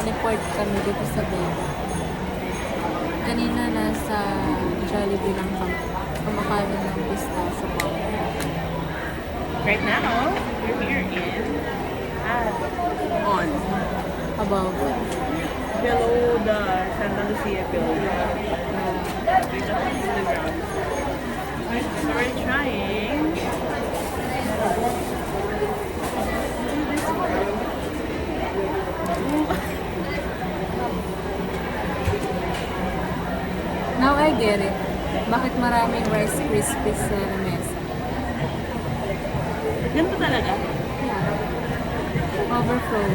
teleport kami dito sa Bay. Kanina nasa Jollibee lang kami. Kumakain ng pistachio bar. Right now, we're here in on Above. below the Santa Lucia building. We just hit the ground. So we're trying. Now I get it. Bakit maraming Rice Krispies sa lamesa? Ganito talaga. Yeah. Overflow.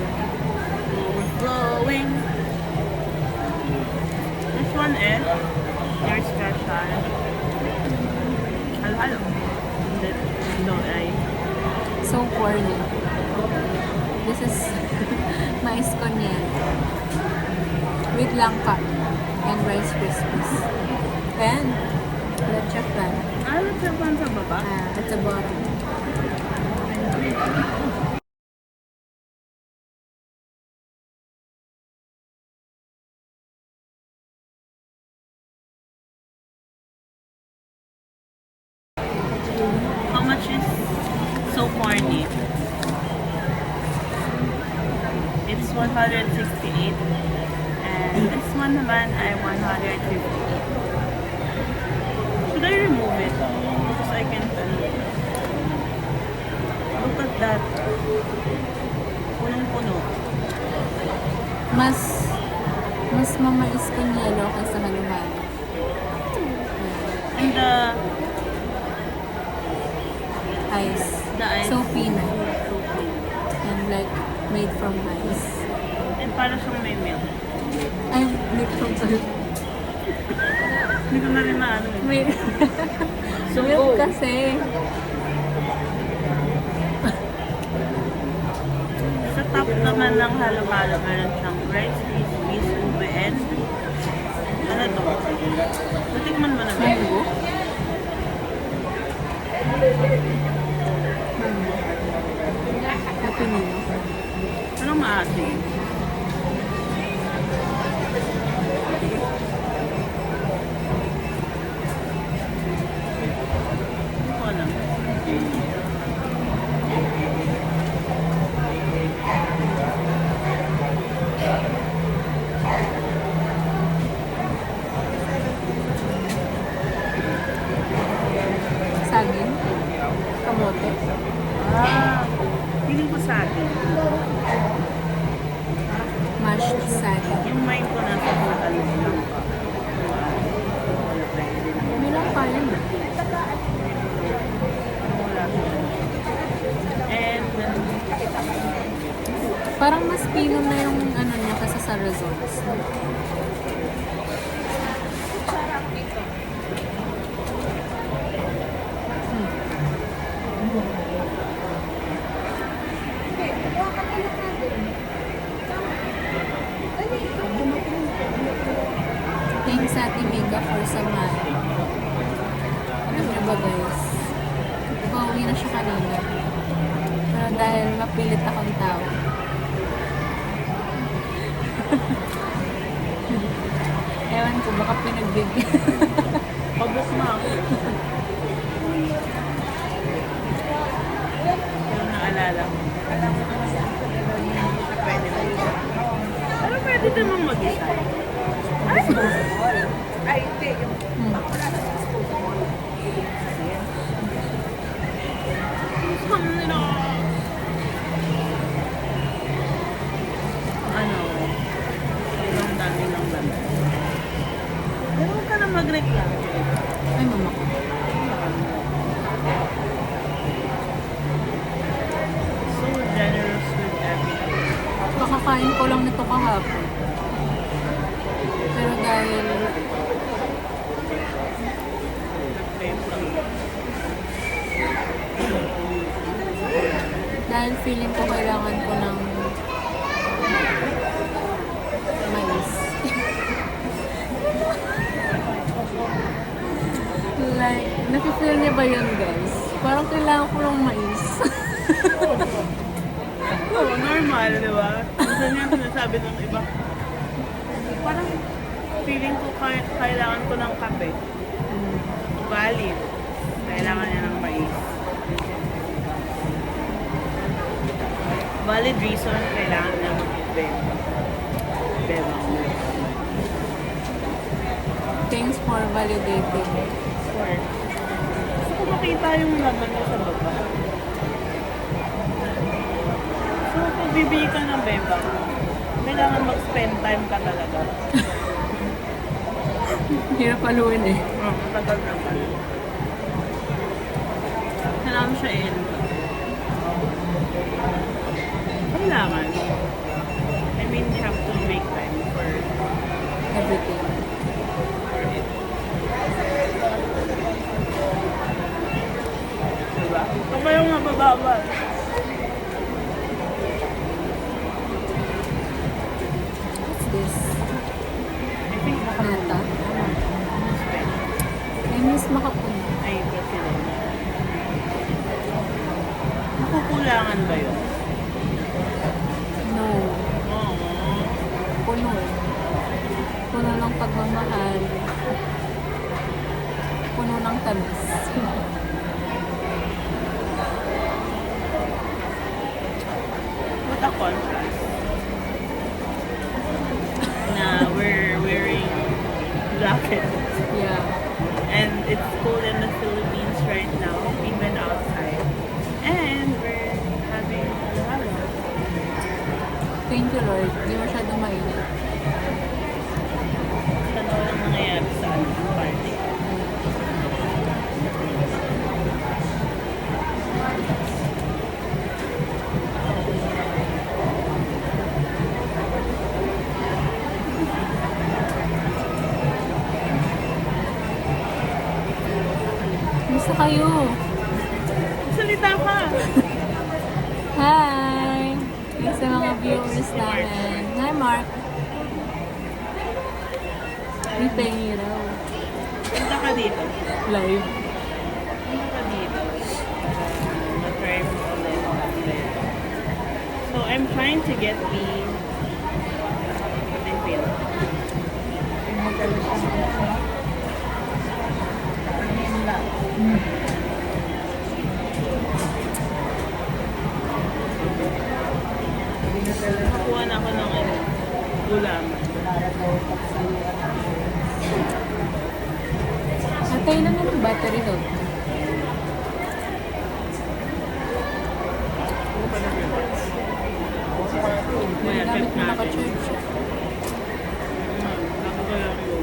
Overflowing. This one is your special. Halo-halo. No, So corny. This is mais con with langka and Rice Krispies. And leche flan. let's have one sa baba. At the bottom. How much is so corny? It's 168. And this one naman ay 158. Should I remove it? Because I can look at that. Punong-puno. Mas mamais con yelo kaysa halo-halo. And the Ice. ice. So peanut. And like made from ice. And para siyang may milk. Ay, made from salt. Hindi ko na rin maano. May So, milk kasi. sa top naman ng halo-halo, meron siyang rice, crispies, ube, and ano to? Natikman mo na ba? Mango. Napinino. Anong maasim? Hindi ko alam. Saging. Kamote. Feeling ko sa akin. Mashed saging. Yung mind ko nasa sa ano lang. May lang pa yun. And Parang mas pino na yung ano niya kasi sa resorts. Thanks sa Ate Mika for samahan. Alam niyo ba guys? Pauwi na siya kanina. Pero dahil mapilit akong tao. Ewan ko, baka pinagbigyan. pabok na ako. Pero naalala ko. Pwede na yun. Pero pwede naman mag-isa. Ay, hindi. Ano? Ang dami ng laman. Pero huwag ka na mag-reklamo. Ay, mama ko. So generous with everything. Kakakain ko lang nito kahapon. Pero dahil feeling ko kailangan ko ng mais. Like, nafe-feel niya ba yun, guys? Parang kailangan ko ng mais. Oo, normal, di ba? Minsan yung sinasabi ng iba, parang feeling ko kailangan ko ng kape. Valid. Kailangan niya ng mais. Valid reason, kailangan niya mag-ibe. Bebang. Thanks for validating. Sure. Gusto ko makita yung laman niya sa baba. So, pag bibili ka ng bebang, kailangan mag-spend time ka talaga. Hirap paluin eh. Matagal naman. Kailangan siya in. Kailangan. I mean, you have to make time for Everything. it. Diba? Ito pa yung mabababa. What's this? I think Nata. spend. I miss makapun. Ay, Barcelona. Nakukulangan ba yun? No. Oo. Puno. Puno ng pagmamahal. Puno ng tamis. What a contrast. Na we're wearing jackets. Yeah. And it's cold in the Philippines right now, even outside. And we're having halo. Thank you, Lord. Di masyadong mainit. Ano ang nangyayari sa ating party? Gusto kayo? Salita ka! Hi! Yung sa mga viewers namin. Hi, Mark. May pengi raw. Punta ka dito. Live. Punta ka dito. Na-try mo ulit. So, I'm trying to get the refill. Nakakuha na ako ng gulaman. Atay na ng battery daw. Maya, Gamit check mo natin. naka-charge siya. Nakakuha ako.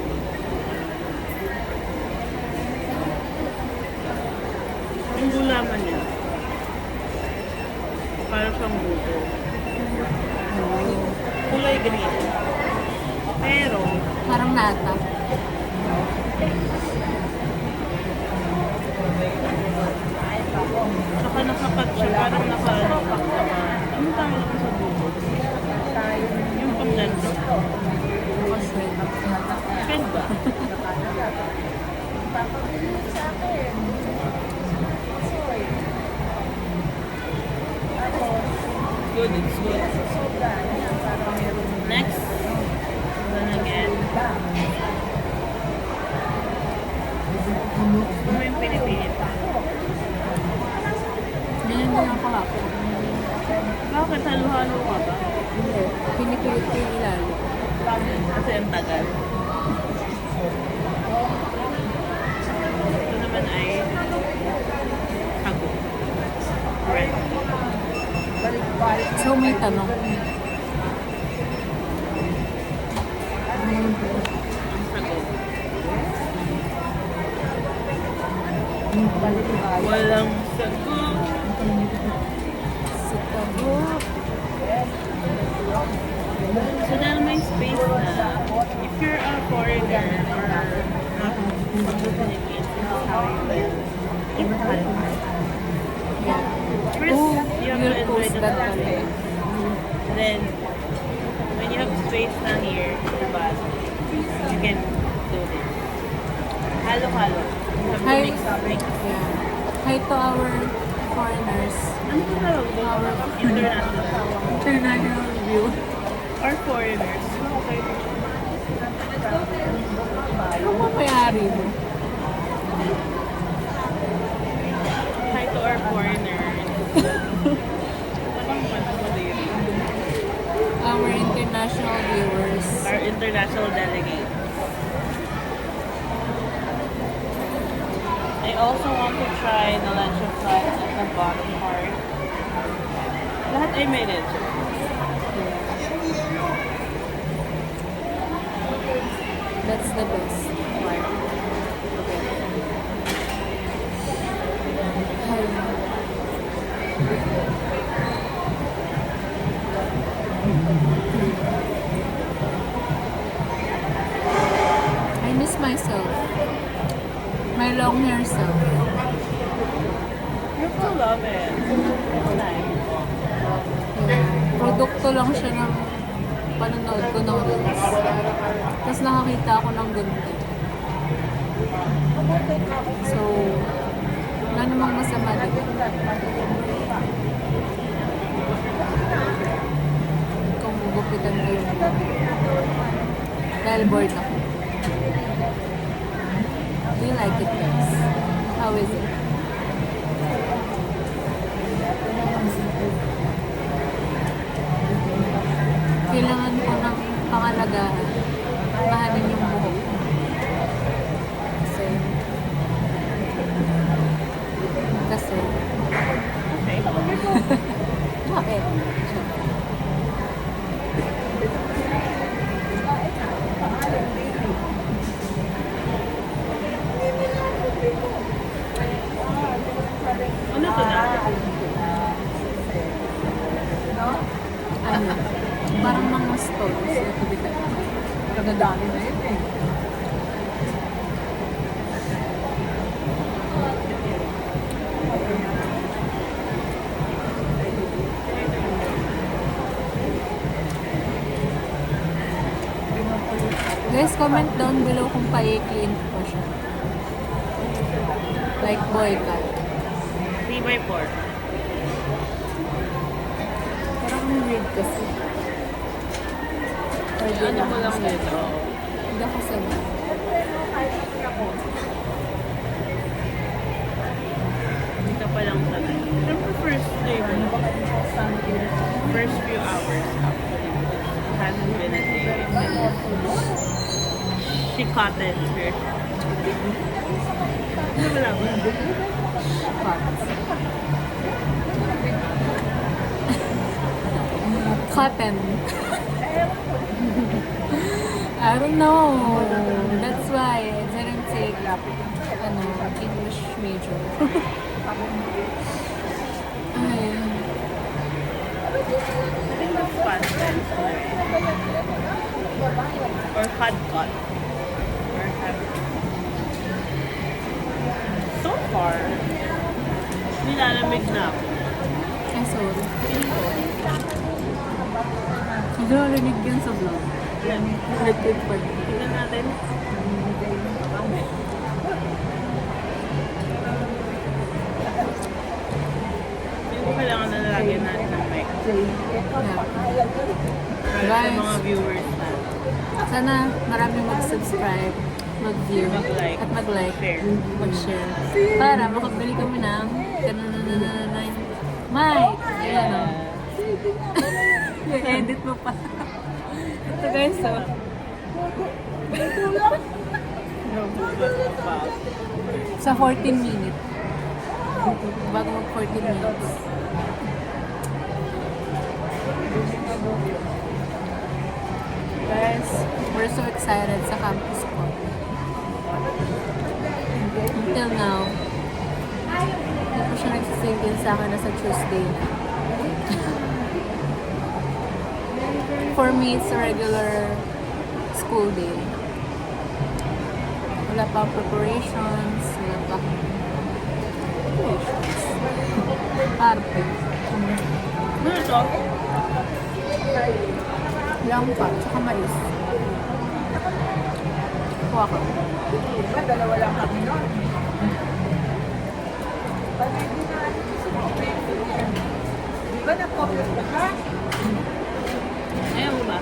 Yung gulaman niya, para siyang buto. Kulay green. Pero, Parang nata. saka nakapat siya, parang naka-pack naman. Ano tawag ko sa buto? Yung pang-ganto. Kasi, Pen ba? Good, it's good. Next, then again. Ano yung pinipilit? ganyan din ang kahapon. Bakit halo-halo ka ba? Hindi. Pinipilit ko yung ilalim. Kasi ang tagal. Ito naman ay hago. Right. So, may tanong. Ang sago. Walang sago. Sa tabo. So dahil may space na, if you're a foreigner or not from the Philippines, this is how you will eat halo-halo. Yeah. First, Oh, you have to you'll enjoy post the that process. pala. Then, when you have space na here in the bus, you can do this. Halo-halo. You have to Hi. mix. Yeah. Hi to our foreigners. Ano ba tawag doon? International. International view. Or foreigners. Okay. Ano mo mayari mo? Hi to our foreigners. Parang madiri. Our international viewers. Our international delegate. I also want to try the leche flan at the bottom part. Lahat ay may leche. That's the best part. I miss myself. My long hair self. You still love it. It's nice. Yeah. Produkto lang siya ng panonood ko ng reels. Tapos nakakita ako ng ganda. So, wala namang masama dito. Kung gugupitan ko yung dahil bored ako. Do you like it, guys? How is it? Kailangan ko ng pangalagaan. Mahalin yung buhok ko. Kasi, bakit? Ano to na? Ano? Parang mga stories na tubitan. Kadadami na yun eh. Guys, comment down below kung pa-i-clean ko siya. Like boycott. 3x4. Parang weird kasi. Pwede Ano mo lang dito? Hindi ako sanay. Hindi ka pa lang sanay. Siyempre first day mo. First few hours actually. It hasn't been a day. She caught it here. Ano ba lang? Cotton. I don't know. That's why I didn't take English major. Ay. I think that's fun. Or hot cut. Or have. So far, nilalamig na ako. Ay, sorry. Feeling ko. Hindi ko narinig yun sa vlog. Yan. Electric pag. Tingnan natin. Hindi ko kailangan na nalagyan natin ng mic. Para sa mga viewers na. Sana maraming mag-subscribe, mag-view, Mag-like. at mag-like, Share. mag-share. Para makabili kami ng kananananay. Mike! Ayan o. I-edit mo pa. Ito guys, so. Sa 14 minutes. Bago mag 14 minutes. Guys, we're so excited sa campus ko. Until now, hindi ko siya nagsisink in sa akin na sa Tuesday na. For me, it's a regular school day. Wala pa preparations, wala pa preparations. Arte. Ano ito? Lang pa, tsaka mais. Kuha ka. Dalawa lang kami nun. Di ba na-focus ka? Ayaw mo ba?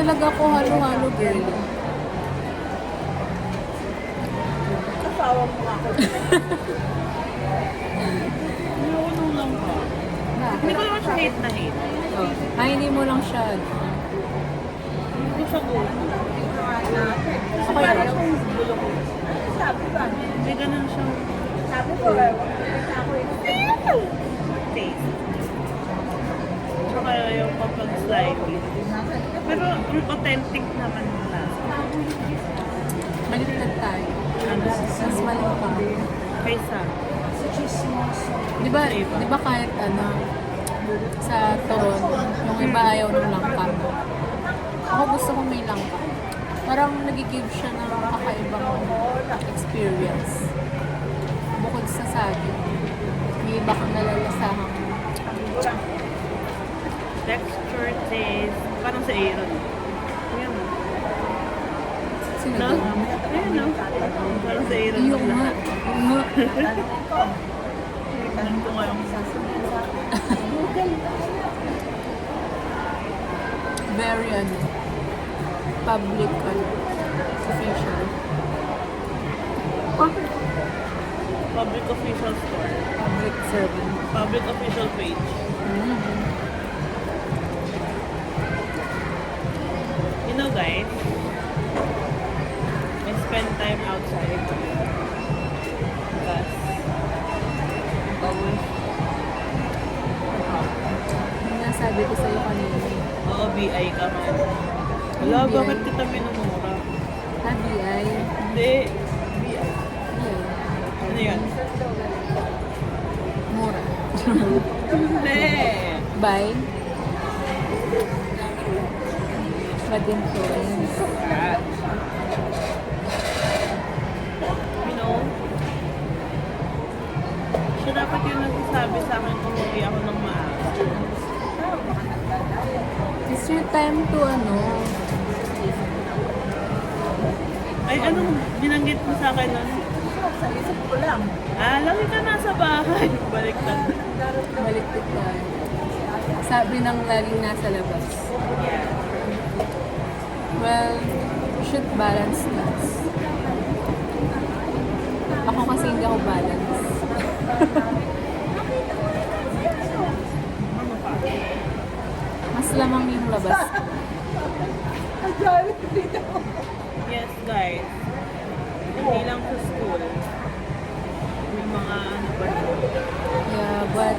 talaga ako halo-halo girl. Kasawa mo nga ako. Hindi ako nung lang ka. Hindi ko naman siya hate na hate. Oh. Ay, hindi mo lang siya. Hindi ko siya go. Okay Parang lang. yung gulo ko. Ano sabi ba? Hindi ganun siya Sabi ko, ako taste. Tsaka yung kapag slimy. Pero ang authentic naman yung lasa. Baliktad tayo. Ano? Mas maling pa. Kaysa. Di ba kahit ano, sa Toron, yung iba ayaw ng langka. Ako gusto ko may langka. Parang nag-give siya ng kakaibang experience. Bukod sa sabi, may iba kang nalalasahan. Texture, taste. Parang sa Aaron. Ayan mo. Sino No? doon? Ayan no? Parang sa Aaron. Yung nga. Yung nga. Alam ko nga yung Very ano, public ano, official. public official store. Public servant. Public official page. You know guys, I spend time outside. Because Yung nasabi ko sa'yo kanina. oo, BI ka man. Wala, BI? bakit kita minumura? BI. Hindi. BI. Ano yan? Mura. Hindi. Bye. Bad influence. You know, siya dapat yung nagsasabi sa akin kung umuwi ako ng maaga. It's your time to ano. Ay, anong binanggit mo sa akin nun? Sa isip ko lang. Ah, lagi ka nasa bahay. Baliktad. Baliktad tayo. Sabi ng laging nasa labas. Well, you should balance things. Ako kasi hindi ako balance. Mas lamang yung labas. Ang dami dito. Yes, guys. Hindi lang sa school. May mga ano ba yun? Yeah, but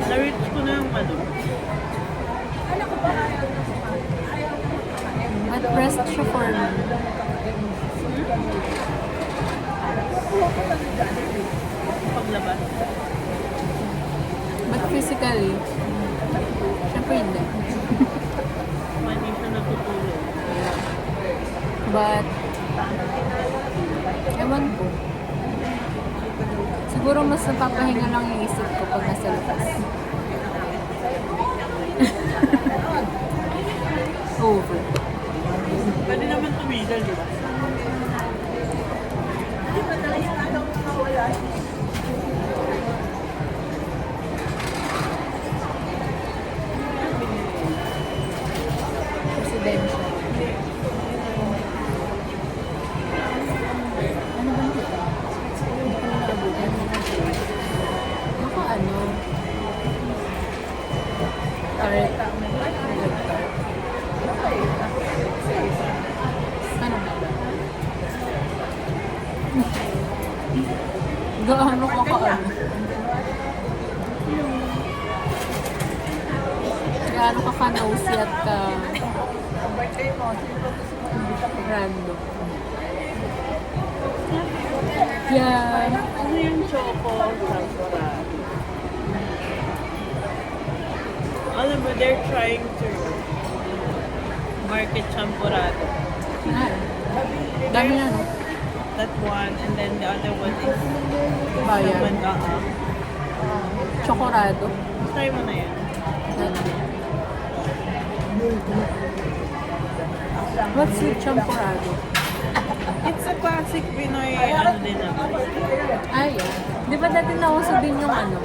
Na-reach ko na yung ano. but pressed siya for me. Paglabas. But physically, syempre hindi. Hindi siya natutulog. But, ewan ko. Siguro mas napapahinga lang yung isip ko pag nasa labas. Over. Pwede naman tumigil, di ba? Presidential. Ano ba ito? Hindi ko na naabutan. Baka ano? Tart. Ano ba? Gaano ka kaano? Gaano ka ka-nosy at ka Ang birthday mo, sino ba gusto mo imbita ko? random? Yeah. Ano yung choco tempura? Alam mo, they're trying to market champurado. Ah, dami na, no? That one, and then the other one is Bayan. mandaa. Chocorado. Try mo na yan. What's with champurado? It's a classic Pinoy, ano din naman. Ay, yeah. Di ba dati nauso din yung ano?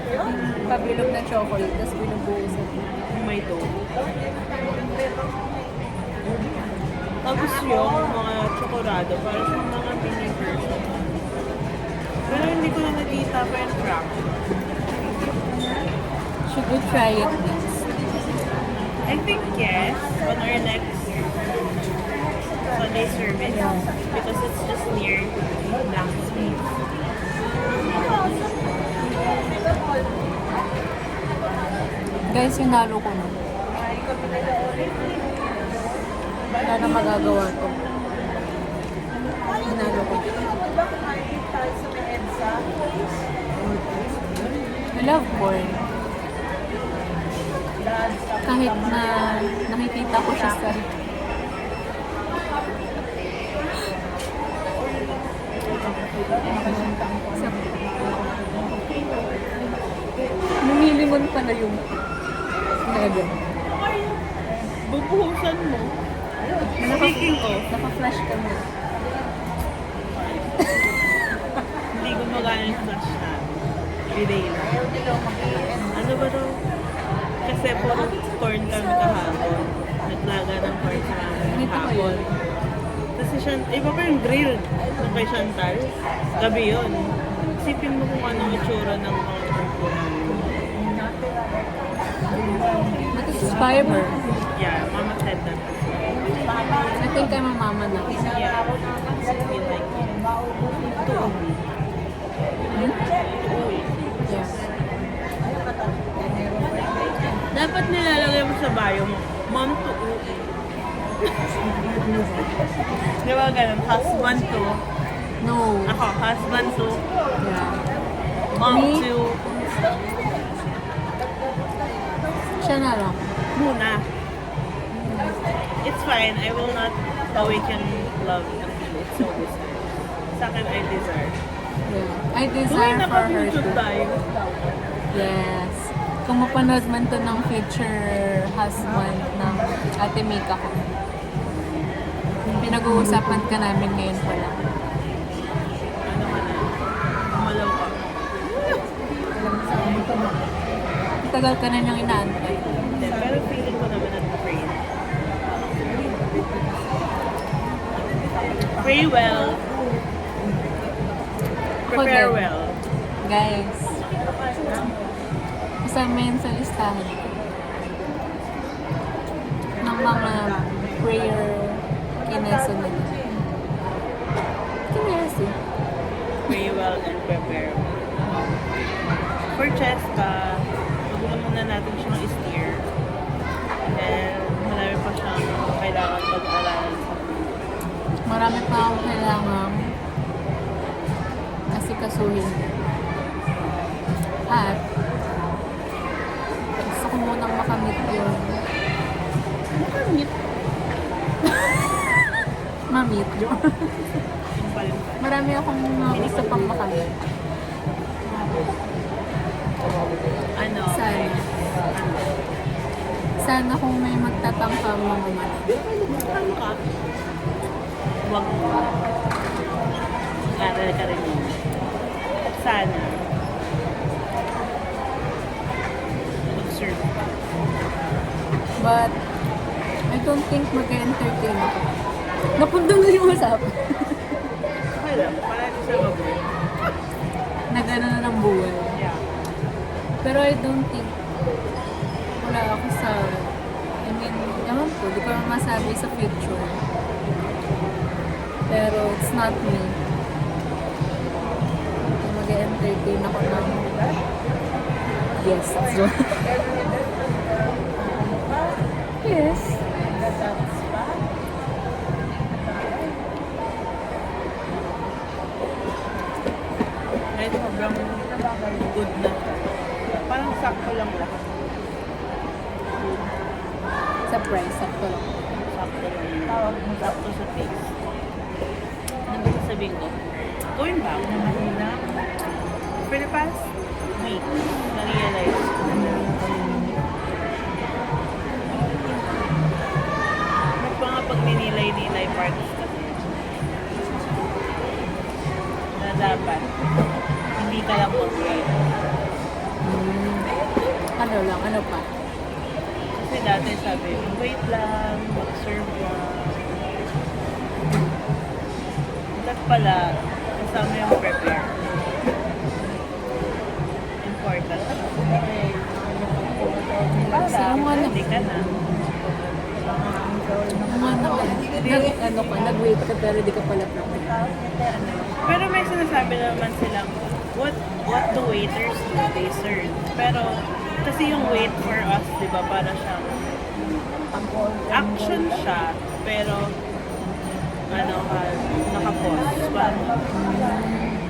Yung pabilog na chocolate, tapos binubuhusan. May dough. Tapos yung mga chocolate, parang yung mga mini version. Pero hindi ko na nakita pa yung crack. Should we try it next? I think yes, on our next Sunday service. Because it's just near Black Space. Guys, hinalo ko na. Wala na magagawa to. Hinalo ko. I love corn. Kahit na nakikita ko siya sa... Lumilimon pala yung nega. Bubuhusan mo. Speaking of, Naka-flash ka mo. hindi gumagana yung flash na. Relay lang. Ano ba daw? Kasi puro corn kami kahapon. Naglaga ng corn sa amin Dito ko hapon. yun. Kasi iba pa yung grill ng kay Chantal. Gabi yun. Isipin mo kung anong itsura ng mga corn namin. But it's fiber. Yeah, Mama said that. I think I'm a mama na. Yeah. We like it. Tuoy. Tuoy. Yes. Dapat nilalagay mo sa bio mo, mom to uwi. Di ba ganun? Husband to. No. Ako, husband to. Yeah. Mom Me? to. Siya na lang. Muna. It's fine. I will not awaken love until it's so deserved. Sa akin, I deserve. Yeah. I Uy, desire for her naka-YouTube to. tayo. Yes. Kung mapanood man to ng future husband ng Ate Mika ko. Pinag-uusapan ka namin ngayon pala. Ano ka na? Umalaw ka. Tagal ka na niyang inaantay. Hindi, pero feeling ko naman nag-pray. Pray well. Prepare Okay. well. Guys, kasama yan sa listahan ko ng mga prayer kineso nila. Kineso. Pray well and prepare well. For Cheska, huwag muna natin siyang i-steer. And marami pa siyang kailangan pag-aralan sa Marami pa akong kailangan asikasuhin. At gusto ko munang makamit yun. Makamit. Mamit yun. Impal-impal. Marami akong mga gusto pang makamit. Ano? Sana. Ano? Sana kung may magtatangka mga mata. Ano ka? Huwag mo. Mag-aral ka rin yun. At sana, mag-serve ka. But, I don't think mag-entertain ako. Napunta na yung usapan. Okay lang, parang sa mabuhay. Na gano'n na ng buhay. Yeah. Pero I don't think wala ako sa, I mean, ewan ko, di ko naman masabi sa future. Pero it's not me. Mag-entertain ako ng guests. Yes. Ay, sobrang good na. Parang sakto lang lahat. Sa price, sakto lang. Sakto lang. Sakto sa taste. Ano ba sasabihin ko? Going back, for the past week, na-realize ko may mga pag-ninilay-nilay parties kasi. dapat hindi ka lang mag-wait. Ano lang, ano pa? Kasi dati sabi, wait lang, mag-serve lang. Dapat pala, kasama yung prepare. Important. Sino nga na? Hindi ka na. Nag-wait ka pero di ka pala prepare. Pero may sinasabi naman silang, what the waiters do, they serve. Pero, kasi yung wait for us, di ba, para siyang action siya, pero nakapause.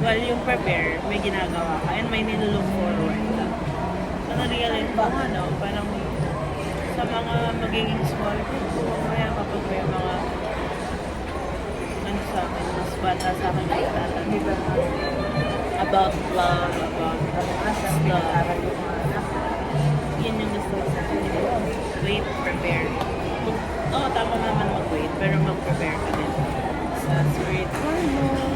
While yung prepare, may ginagawa ka and may nilook forward ka. Realize ko, parang sa mga magiging small group ko, kaya kapag may mga sa akin, mas bata sa akin nagtatanong about love, about love. Yun yung gusto ko sa akin. Wait, prepare. Tama naman mag-wait, pero mag-prepare ka din. Sa spiritual mo,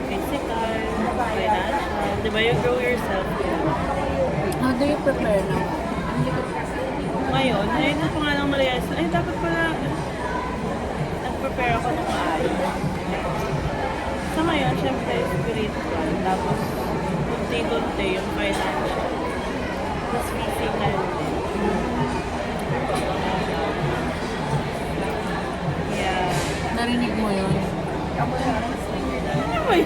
physical, financial. Diba, you grow yourself. How do you prepare now? Ngayon, ayun na pa nga lang ma-realize, ay dapat pala nag-prepare ako ng maayos. Sa ngayon, syempre spiritual, tapos kunti-kunti yung financial, tapos physical din. Yeah. Narinig mo yun? Uy.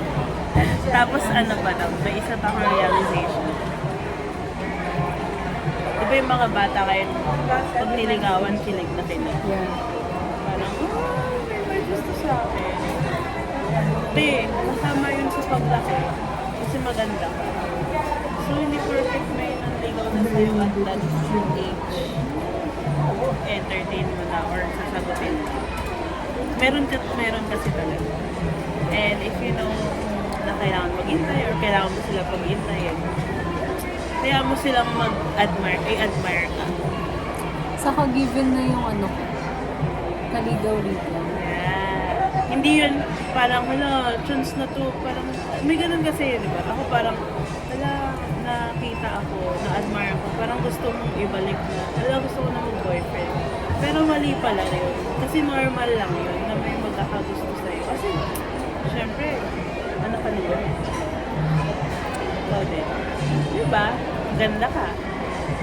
Tapos ano pa daw, may isa pa akong realization. Diba yung mga bata kayo, pag niligawan, kilig na kilig. Yeah. Parang, may gusto sa akin. Hindi, kasama yun sa paglaki. Kasi maganda ka. So, hindi perfect may nanligaw na sa'yo at that age. Entertain mo na or sasagutin mo. Meron kasi talaga. And if you know na kailangan maghintay or kailangan mo sila paghintayin, kaya mo silang i-admire ka. Saka given na yung ano ko, kaligaw-ligaw. Yeah. Hindi yun parang, chance na to, parang, may ganun kasi, di ba? Ako parang, nakita ako, na-admire ako, parang gusto mong ibalik na, gusto ko na mag-boyfriend. Pero mali pala yun. Kasi normal lang yun, na may magkakagusto sa'yo. Kasi, syempre, ano ka nila? Ikaw din. Di ba? Ganda ka.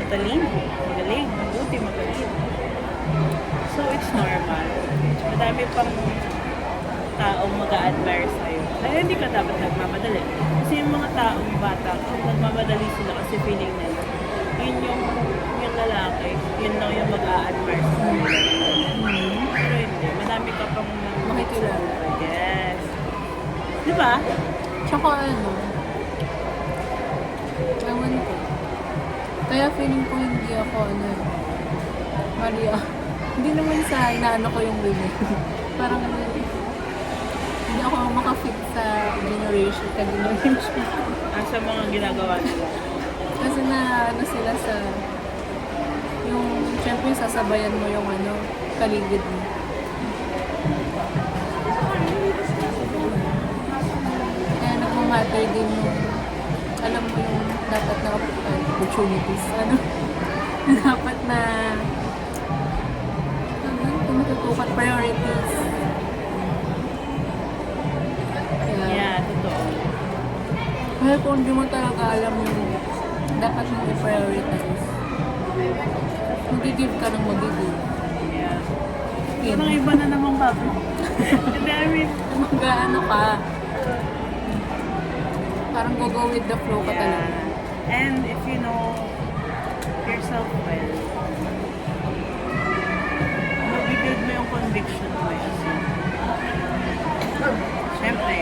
Matalino. Magaling. Mabuti. Magaling. So, it's normal. Madami pang taong mag-a-admire sa'yo. Kaya hindi ka dapat nagmamadali. Kasi yung mga taong bata, nagmamadali sila kasi feeling nila. Yun yung lalaki, yun lang yung mag-a-admire sa kanila. Pero hindi. Madami ka pang Makikilala. Yes. Di ba? Tsaka ano, ewan ko. Kaya feeling ko hindi ako Maria. Hindi naman sa inaano ko yung women. Parang hindi ako makafit sa generation. Sa mga ginagawa nila. Kasi na sila sa yung syempre sasabayan mo yung paligid mo. Kaya nagmamatter din yung alam mo yung dapat na opportunities. Dapat na tumatutukan priorities. Yeah, totoo. Kaya kung hindi mo talaga alam yung dapat mong i-prioritize, mag-give ka ng mag-give. Yeah. Parang iba na namang bago. Hindi, I mean, Mag-ano ka, parang go with the flow ka talaga. And if you know yourself well, mabibuild mo yung conviction mo yun. Siyempre,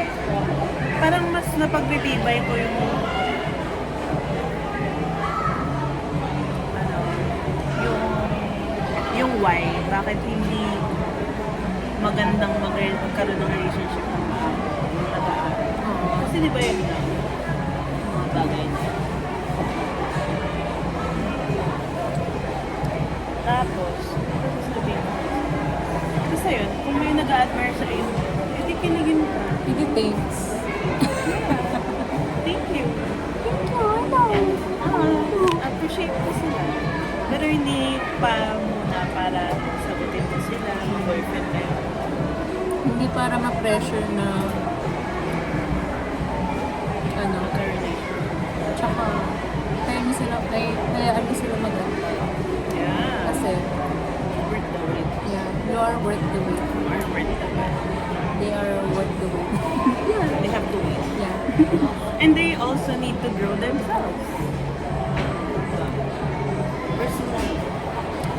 parang mas napagbibibay ko yung yung why, bakit hindi magandang magkaroon ng relationship ng nag-aaral. Kasi di ba yun lang, mga bagay na yun. Tapos, ano sasabihin ko? Basta yun, kung may nag-a-admire sa iyo, edi kiligin ka. Hindi thanks. Thank you. Appreciate ko sila. Pero hindi pa muna para sagutin ko sila, boyfriend kayo. Hindi para ma-pressure na ano, tsaka kaya niyo sila, kaya ano sila mag-ano. Yeah. Kasi, Worth the wait. yeah, you are worth the wait. Or worth the wait. They are worth the wait. They have to wait. Yeah. And they also need to grow themselves. Personal.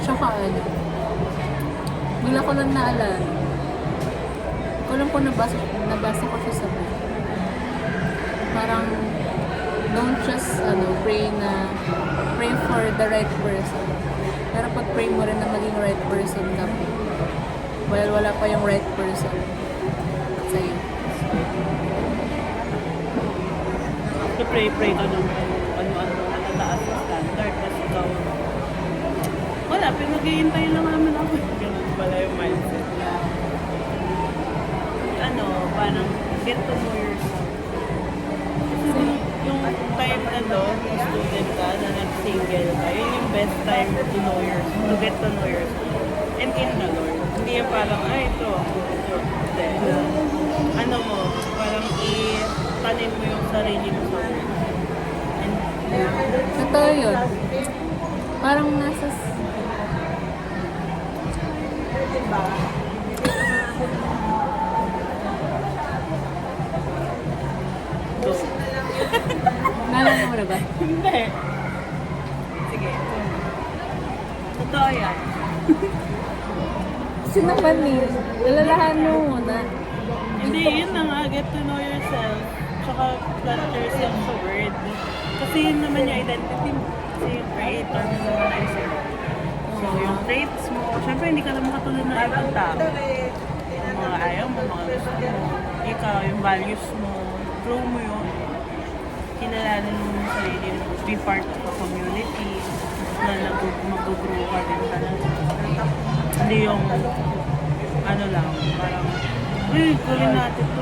Tsaka ano, wala ko lang naalala. Ko lang po nabasa ko siya sa book. Parang, don't just pray for the right person. Pero pag pray mo rin na maging right person ka po. While wala pa yung right person sa'yo. So pray ka ng ano-ano matataas na standard. Tapos ikaw, wala, pinag-iintay lang namin ako. Ganun pala yung mindset. Ano, parang get to know yourself. Kasi yung time na doon, yung student ka, na nag-single ka, yun yung best time to know yourself, to get to know yourself. And in the Lord. Hindi yung parang, ito. Hindi. Ano mo, parang itanim mo yung sarili mo sa Lord. And, Totoo yun. Parang nasa... go. Naalala mo na ba? Hindi. Sige. Totoo yan. Kasi naman eh. Alalahan mo muna. Hindi, yun na nga. Get to know yourself. Tsaka plant yourself sa word. Kasi yun naman yung identity mo. Kasi yung creator mo naman ay sa'yo. So, yung traits mo, syempre hindi ka naman katulad ng ibang tao. Yung mga ayaw mo, mga gusto mo. Ikaw, yung values mo. Grow mo yun. Kinalanan mo yung sarili mo. Be part of a community na mag-grow ka din talaga. Hindi yung ano lang, parang gawin natin to.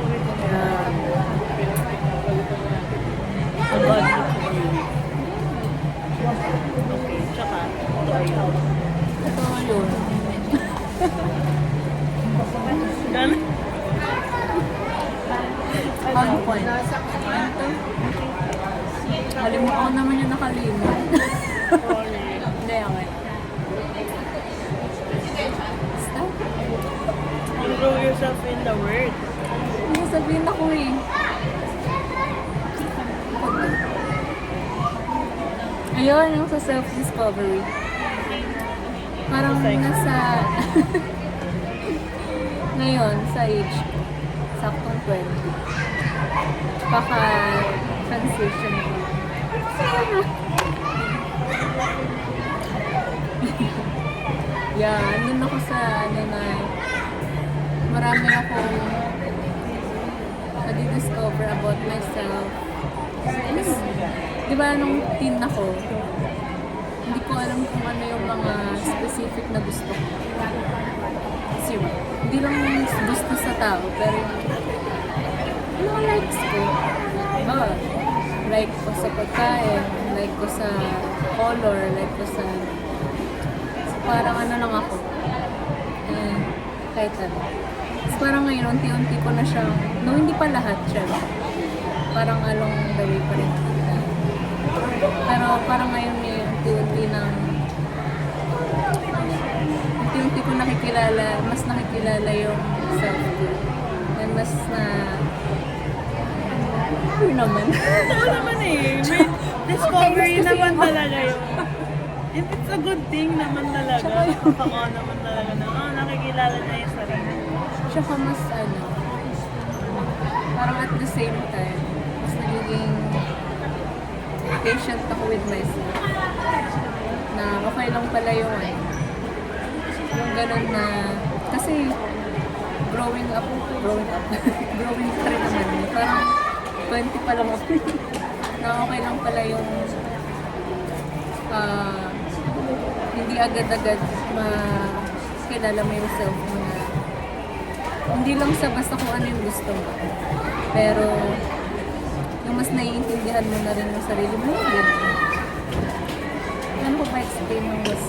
Ang bad sa community. Okay, tsaka, ayun. Totoo yun. Ganun. Ano point? Kalimutan ko naman yung nakalimot. Sorry. Hindi, okay. Basta. You grow yourself in the word. Hindi sabihin ako eh. Ayun, yung sa self-discovery. Parang nasa... ngayon, sa age, saktong 20. Kaka-transition ko. Yeah, andun ako sa ano na marami akong nadi-discover about myself. Tapos, di ba nung teen ako, hindi ko alam kung ano yung mga specific na gusto ko. Kasi hindi lang gusto sa tao, pero yung mga likes ko. Diba? Like ko sa pagkain, like ko sa color, like ko sa... So, parang ano lang ako. Kahit ano. Tapos parang ngayon, unti-unti ko na siyang... No, hindi pa lahat siya. Parang along the way pa rin. Pero parang ngayon may unti-unti ng... Unti-unti ko nakikilala, mas nakikilala yung self ko. And mas na... Ano naman? Oo naman eh. May discovery naman talaga yun. And it's a good thing naman talaga. Oo naman talaga na, nakikilala na yung sarili. Tsaka mas ano, parang at the same time, mas nagiging patient ako with myself. Na okay lang pala yung ganun na, kasi growing up, growing pa rin naman. Parang 20 pa lang ako. Na okay lang pala yung hindi agad-agad makilala mo yung self mo na hindi lang sa basta kung ano yung gusto mo. Pero yung mas naiintindihan mo na rin yung sarili mo. Yun. Ano ko ba explain ng mas...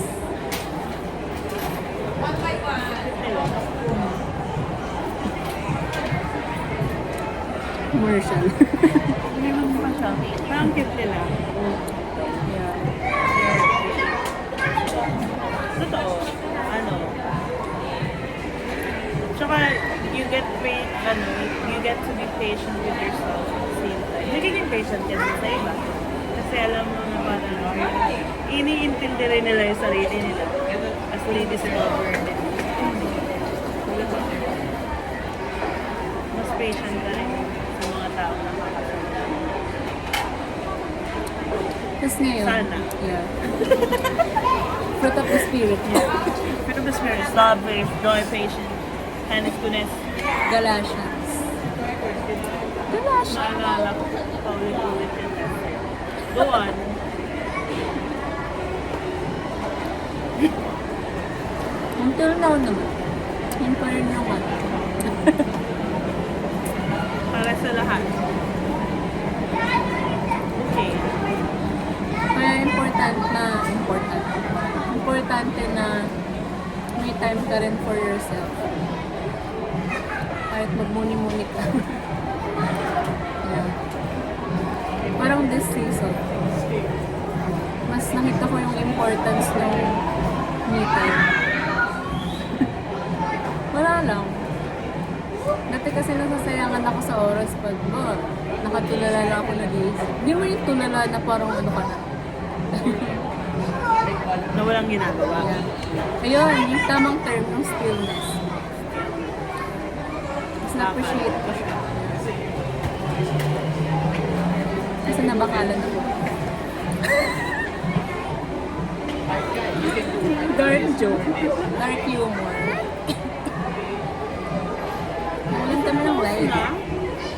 Commercial. Hindi mo pa siya. Parang cute nila. Yeah. Totoo. Ano. Tsaka, you get to be patient with yourself at the same time. Nagiging patient ka din sa iba. Kasi alam mo na parang iniintindi rin nila yung sarili nila. As they discover din. Mas patient ka rin sa mga tao na makakasama. Tapos ngayon, Sana. yeah. Fruit of the spirit niya. Fruit of the Spirit is love, faith, joy, patience, kindness, goodness. Galatians. Galatians. Naalala ko, paulit-ulit yun. Go on. Until now naman. Yun pa rin yung ano. Para sa lahat. Okay. Kaya importante na may time ka rin for yourself. Kahit magmuni-muni ka. Yeah. Parang this season, mas nakita ko yung importance ng me time. Wala lang. Dati kasi nasasayangan ako sa oras pag nakatulala lang ako nag-iisip. Hindi mo yung tulala na parang ano ka na. Na walang ginagawa. Yeah. Ayun, yung tamang term, yung stillness. Mas na-appreciate ko siya. Kasi nabakalan ako. Dark joke. Dark humor. Walang kami ng live.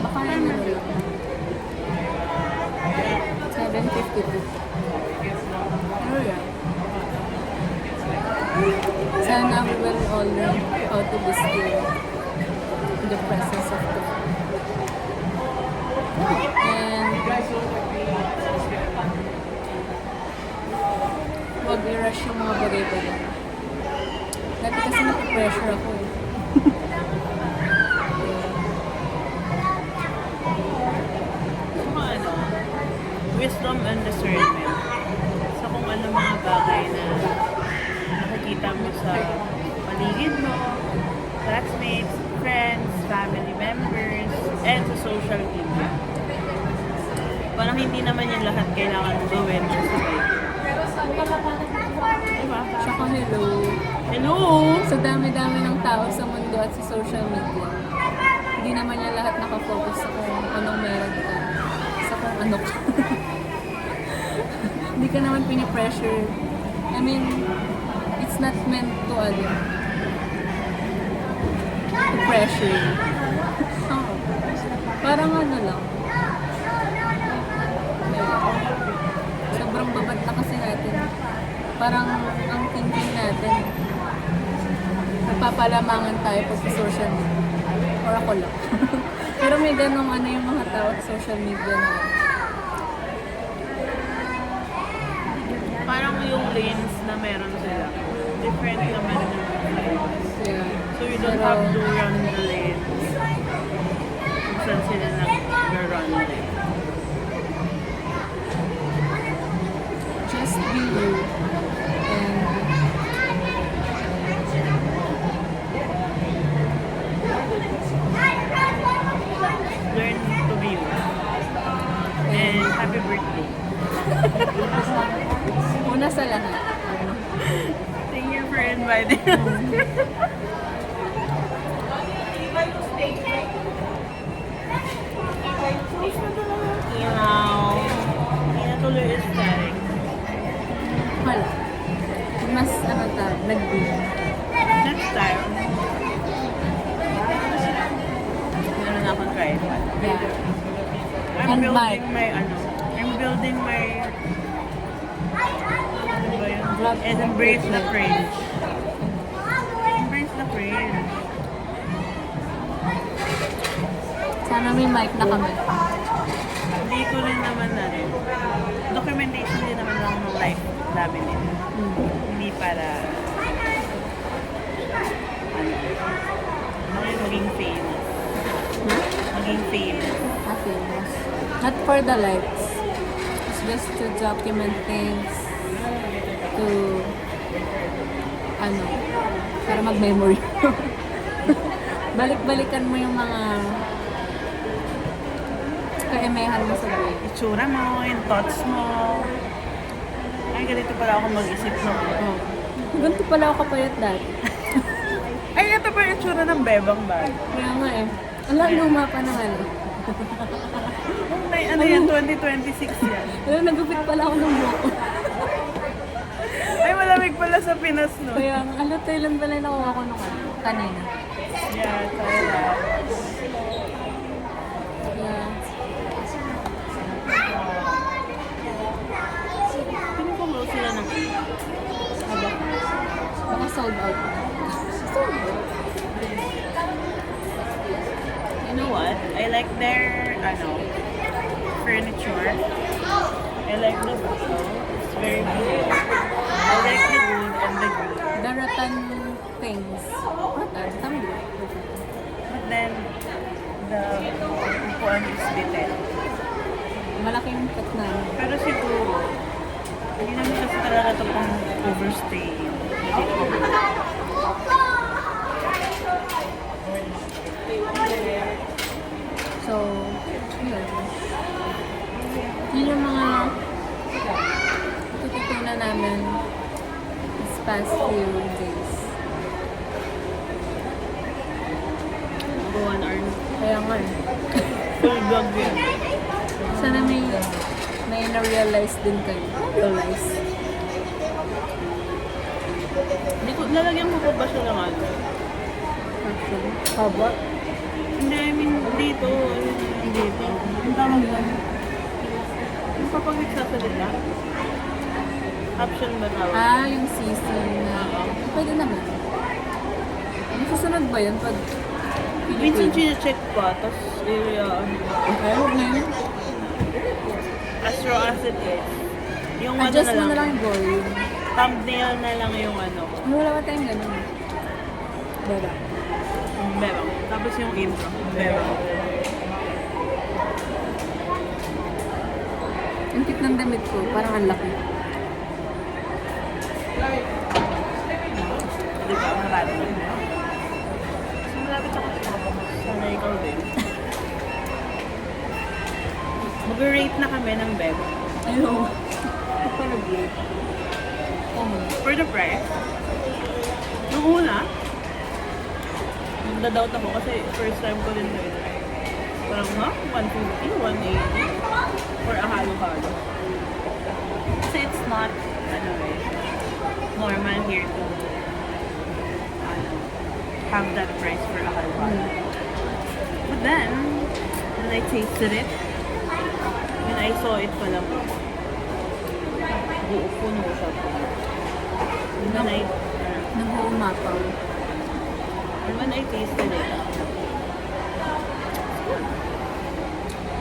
Bakalan na rin. 7:52. Oh yeah. Sana we will all learn how to be still in the presence of God. And huwag i-rush yung mga bagay-bagay. Dati kasi napipressure ako eh. Saka ano, wisdom and discernment. Sa kung ano mga bagay na nakikita mo sa paligid mo, classmates, friends, family members, and sa social media. Parang hindi naman yung lahat kailangan mo gawin sa sabay. Diba? Tsaka hello. Hello! Sa dami-dami ng tao sa mundo at sa social media, hindi naman yan lahat nakafocus sa kung anong meron ka. Sa kung ano ka. Hindi ka naman pinipressure. I mean, it's not meant to pressure you. Oo. Parang ano lang. Sobrang babad na kasi natin. Parang ang thinking natin, nagpapalamangan tayo pag sa social media. Or ako lang. Pero may ganong ano yung mga tao sa social media na Parang yung lanes na meron sila. Different naman yung lanes. yeah. So you don't have to run the lanes. Kung saan sila nag-run lane. Just be you. And Learn to be you. And happy birthday. una sa lahat, Thank you for inviting us. Ilaw. Hindi na tuloy is staring. wala. Mas ano nag-boom. Next time, meron akong tripod. Yeah. I'm And building mic. my, I'm building my, ano ba yun? Vlog And embrace the cringe. Embrace the cringe. Sana may mic na kami. Hindi rin naman na rin. Documentation din naman lang ng life namin nila. Hindi para maging famous. Maging famous. Famous. Not for the likes. It's just to document things. To, para mag-memory. Balik-balikan mo yung mga kaemehan mo sa buhay. Itsura mo, yung thoughts mo. Ay, ganito pala ako mag-isip no. Oh. Ganito pala ako kapayat dati. Ay, ito pa yung itsura ng bebang bag. Kaya nga eh. Wala, luma pa naman. Ay, ano yan? 2026 yan. Pero nagupit pala ako ng buhok. Ay, malamig pala sa Pinas, no? Kaya, tayo lang pala yung nakuha ko nung kanina. Yeah, talaga. Yeah. Pinupulo sila ng Aba. Baka sold out. You know what? I like their, furniture. I like the photo. It's very beautiful. I like the wood and the green. The rattan things. Rattan? Tama ba? But then, the upuan is little. Malaking pet na. Pero siguro, hindi naman kasi talaga ito pang overstay. So, yun. Yun yung mga tututunan namin this past few days. Go on, Arn. Kaya nga eh. Full vlog yun. Sana may na-realize din kayo. Realize. Hindi ko, nalagyan ko pa ba siya ng ano? Actually. Haba. Hindi, I mean, dito. Dito. Ang tawag ba? Yung kapag nagsasalita? Caption ba tawag? Yung season na. Pwede naman. Ang susunod ba yun pag Minsan check pa, tapos Ay, huwag na yun. as raw as it is. Yung Adjust ano mo na lang yung volume. thumbnail na lang yung ano. Wala ba tayong ganun? Wala. Bebang. Tapos yung intro. Bebang. Ang cute ng damit ko. Parang ang laki. Di ba? Marami. So, malapit ako sa sana ikaw din. Mag-rate na kami ng bebang. Ayun. Parang great. For the price, nung una, nagda-doubt ako kasi first time ko rin na try. Parang, 150, 180 for a halo-halo. Kasi it's not, normal here to have that price for a halo-halo. But then, when I tasted it, when I saw it pala, puno siya. And then Nag-uumapaw. and when I tasted it,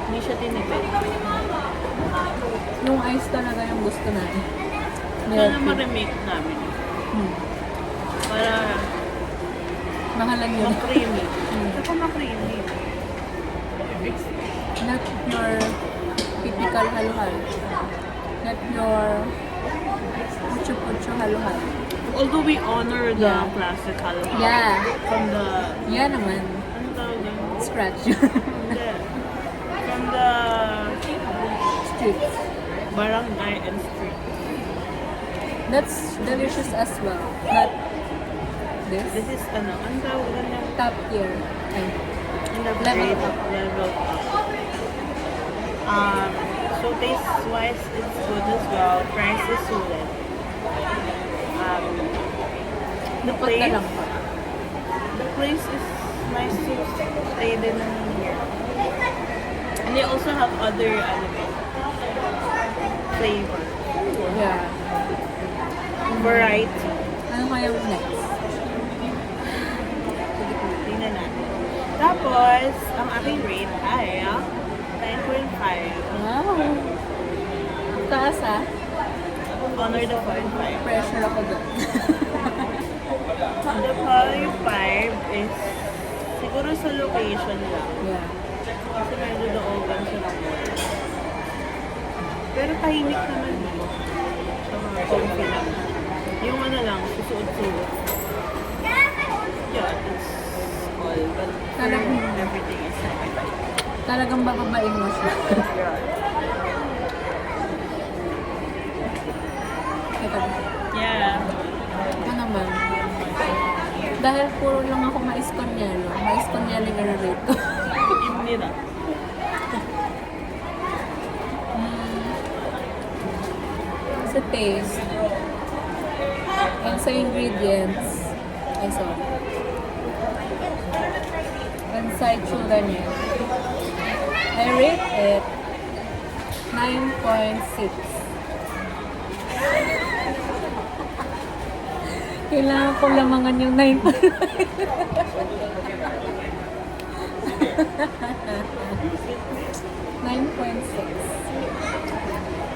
hindi siya tinipid. Yung ice talaga yung gusto natin. Sana ma-remake namin. Para Mahalang yun. ma-creamy. Saka ma-creamy. Not your typical halo-halo. Not your pucho-pucho halo-halo. Although we honor the Yeah. classic halo-halo. Yeah. From the, Yan naman. ano tawag yun? Scratch. Hindi. From the Streets. barangay and street. That's delicious as well. Not this. This is, ano tawag yun? Top tier. Ay. In the Level grade up. level up. So taste-wise, it's good as well. Price is solid. The Dapat na place, lang. the place is nice to stay din here. And they also have other flavor, Yeah. variety. Ano kaya yung next? Tingnan natin. Tapos, ang aking rate ay 9.5. Wow. Taas ah. Honor the 5. Pressure ako doon. The value 5 is siguro sa location lang. Yeah. Kasi medyo doogan siya ng mall. Pero tahimik naman dito. So, mga comfy lang. Yung ano lang, susuot-suot. Yeah, it's all. But everything is fine. Talagang bababain mo siya. Ito. Yeah. Ito naman. Dahil puro lang ako mais-konyalo. Mais-konyalo nga rito. Hindi na. Sa taste. And sa ingredients. Ay, sorry. And sa itsura niya. I rate it 9.6. Kailangan ko lamangan yung 9.6.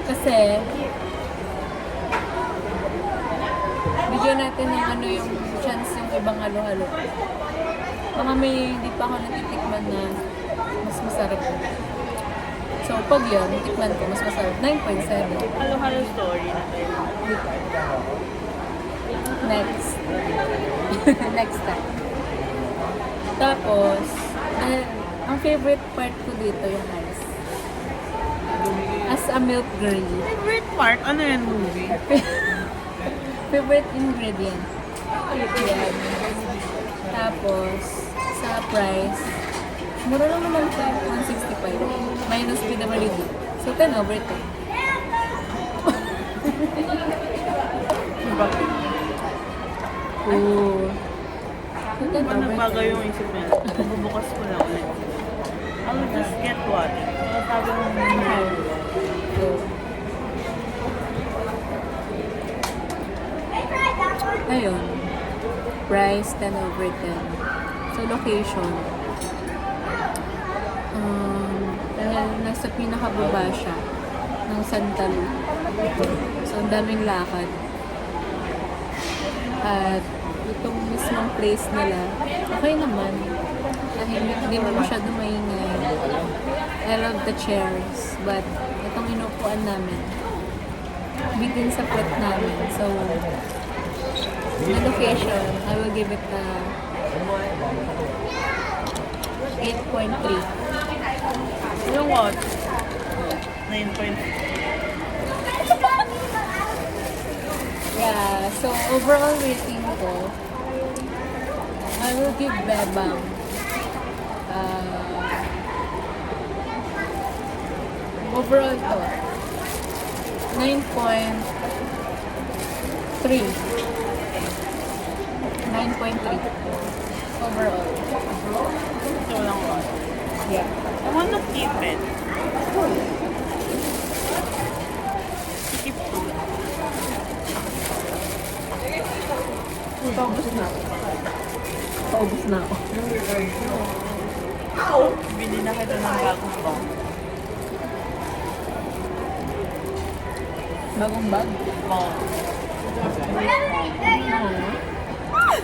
Kasi, bigyan natin ng ano yung chance yung ibang halo-halo. Baka may hindi pa ako natitikman na mas masarap. So, pag yun, tikman ko, mas masarap. 9.7. Halo-halo story na tayo. Next. Next time. Tapos, ang favorite part ko dito yung ice. As a milk girl. Favorite part? Ano yan movie? Favorite ingredient. Yan. Tapos, sa price, mura lang naman ito, 165. Minus PWD. So, 10 over 10. Bakit? Ooh. So, 10 Ano over nagbago 10. yung isip niya? Bubukas ko lang ulit. I'll just get what? Sabi mo Okay. So, ayun. Price, 10 over 10. So, location. Dahil nasa pinakababa siya ng Santa Lu. So, ang daming lakad. At itong mismong place nila, okay naman. Tahimik, di mo masyado maingay. I love the chairs. But, itong inupuan namin, bigin sa plot namin. So, the location, I will give it a 8.3. Yung what? 9.5. Yeah, so overall rating ko, I will give Bebang overall to 9.3. 9.3 overall. So, walang what? Yeah. I wanna keep it. Keep food. Paubos na ako. Paubos na ako. Bili na kita ng bagong bag. Bagong bag. Oo.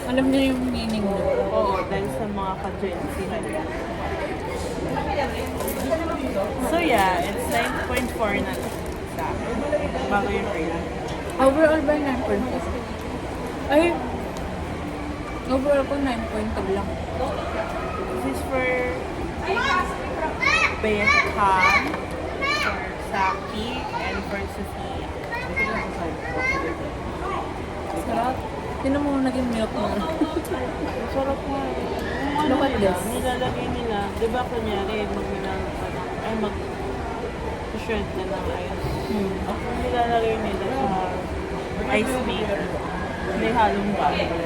Alam niyo yung meaning mo. Oo, dahil sa mga ka-Gen-Z na yan. So yeah, it's 9.4 na sa bago yung rate. Overall ba 9.5? Ay, overall ko 9.2 lang. This is for Beckham, for Saki, and for Sophia. Sarap. Tinan mo naging milk na. Sarap nga. Look at this. Nilalagay nila, di ba kunyari, mag-shred na ng ice. Nilalagay nila sa ice maker. May halong bago.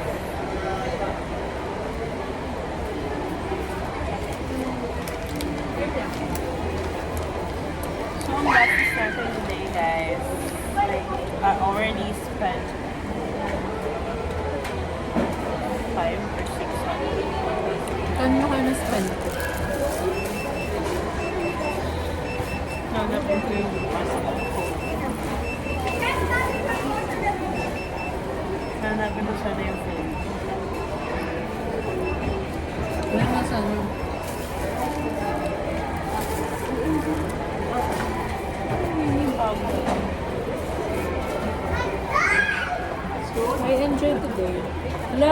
So, ang last started today, guys. Like, I already spent 5 or 600. Kano ka na-spend ko? Hanapin ko yung pasta.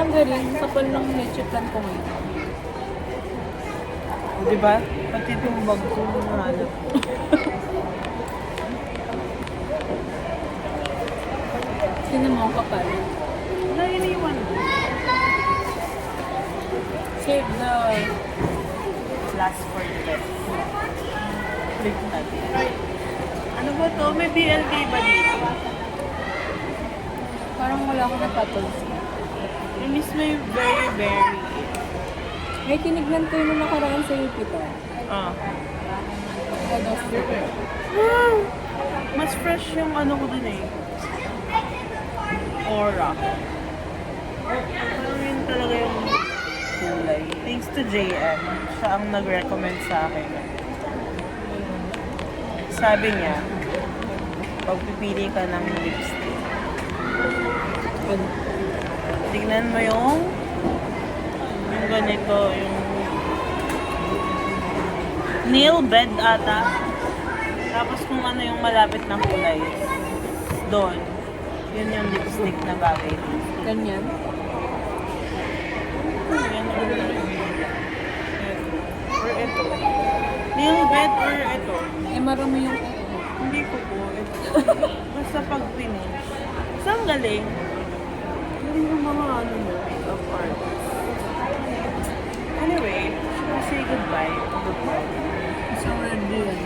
Umaga rin, kapal ng leche plan ko ngayon. Di ba? Pati itong bag ko nahanap. Sino mo ang kapal? Wala, iniwan ko. Save the... Last for the best. Bigtad. Ano ba to? May BLT ba dito? Parang wala akong napapansin. Yung mismo yung very, very. May tinignan ko yung nakaraan sa Jupiter. Ah. Head of Wow! Mas fresh yung ano ko dun eh. Aura. Parang yun talaga yung kulay. Thanks to JM. Siya ang nag-recommend sa akin. Sabi niya, pagpipili ka ng lipstick, tignan mo yung ganito, yung nail bed ata. Tapos kung ano yung malapit na kulay, doon, yun yung lipstick na bagay. Ganyan. Yan. Or ito. Nail bed or ito. Eh, marami yung... Hindi ko po. Ito. Basta pag finish. Saan galing? Galing yung mga ano mo, makeup artist. Anyway, should we say goodbye to the party? Isang red yun.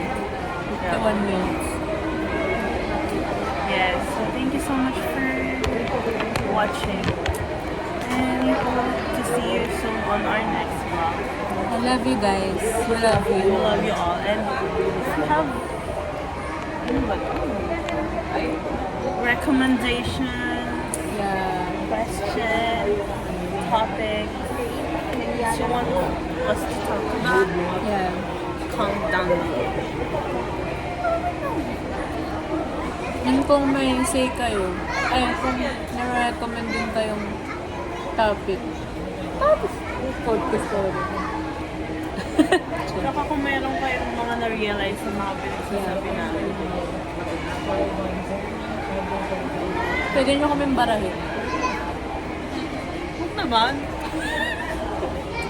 Yeah. 51 minutes. Yes, so thank you so much for watching. And we hope to see you soon on our next vlog. I love you guys. We love We you. love you all. And if you have ano ba to? Recommendation, Yeah. question, topic, things you want us to talk about, Yeah. comment down below. Yun kung may say kayo, ay kung na-recommend din kayong topic. Podcast ko rin. Saka kung meron kayong mga na-realize sa mga pinagsasabi namin. Pwede nyo kaming barahin. Huwag naman.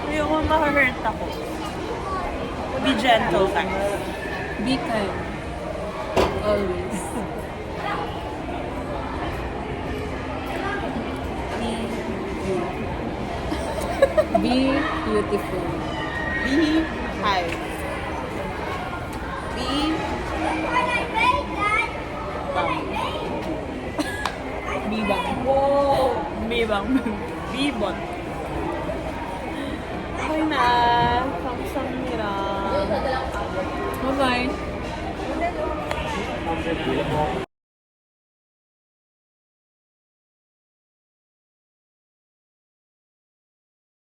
Ayoko ma-hurt ako. Be gentle, guys. Be kind. Always. Be beautiful. Be high. Be Be bang. Be bang. Be bot.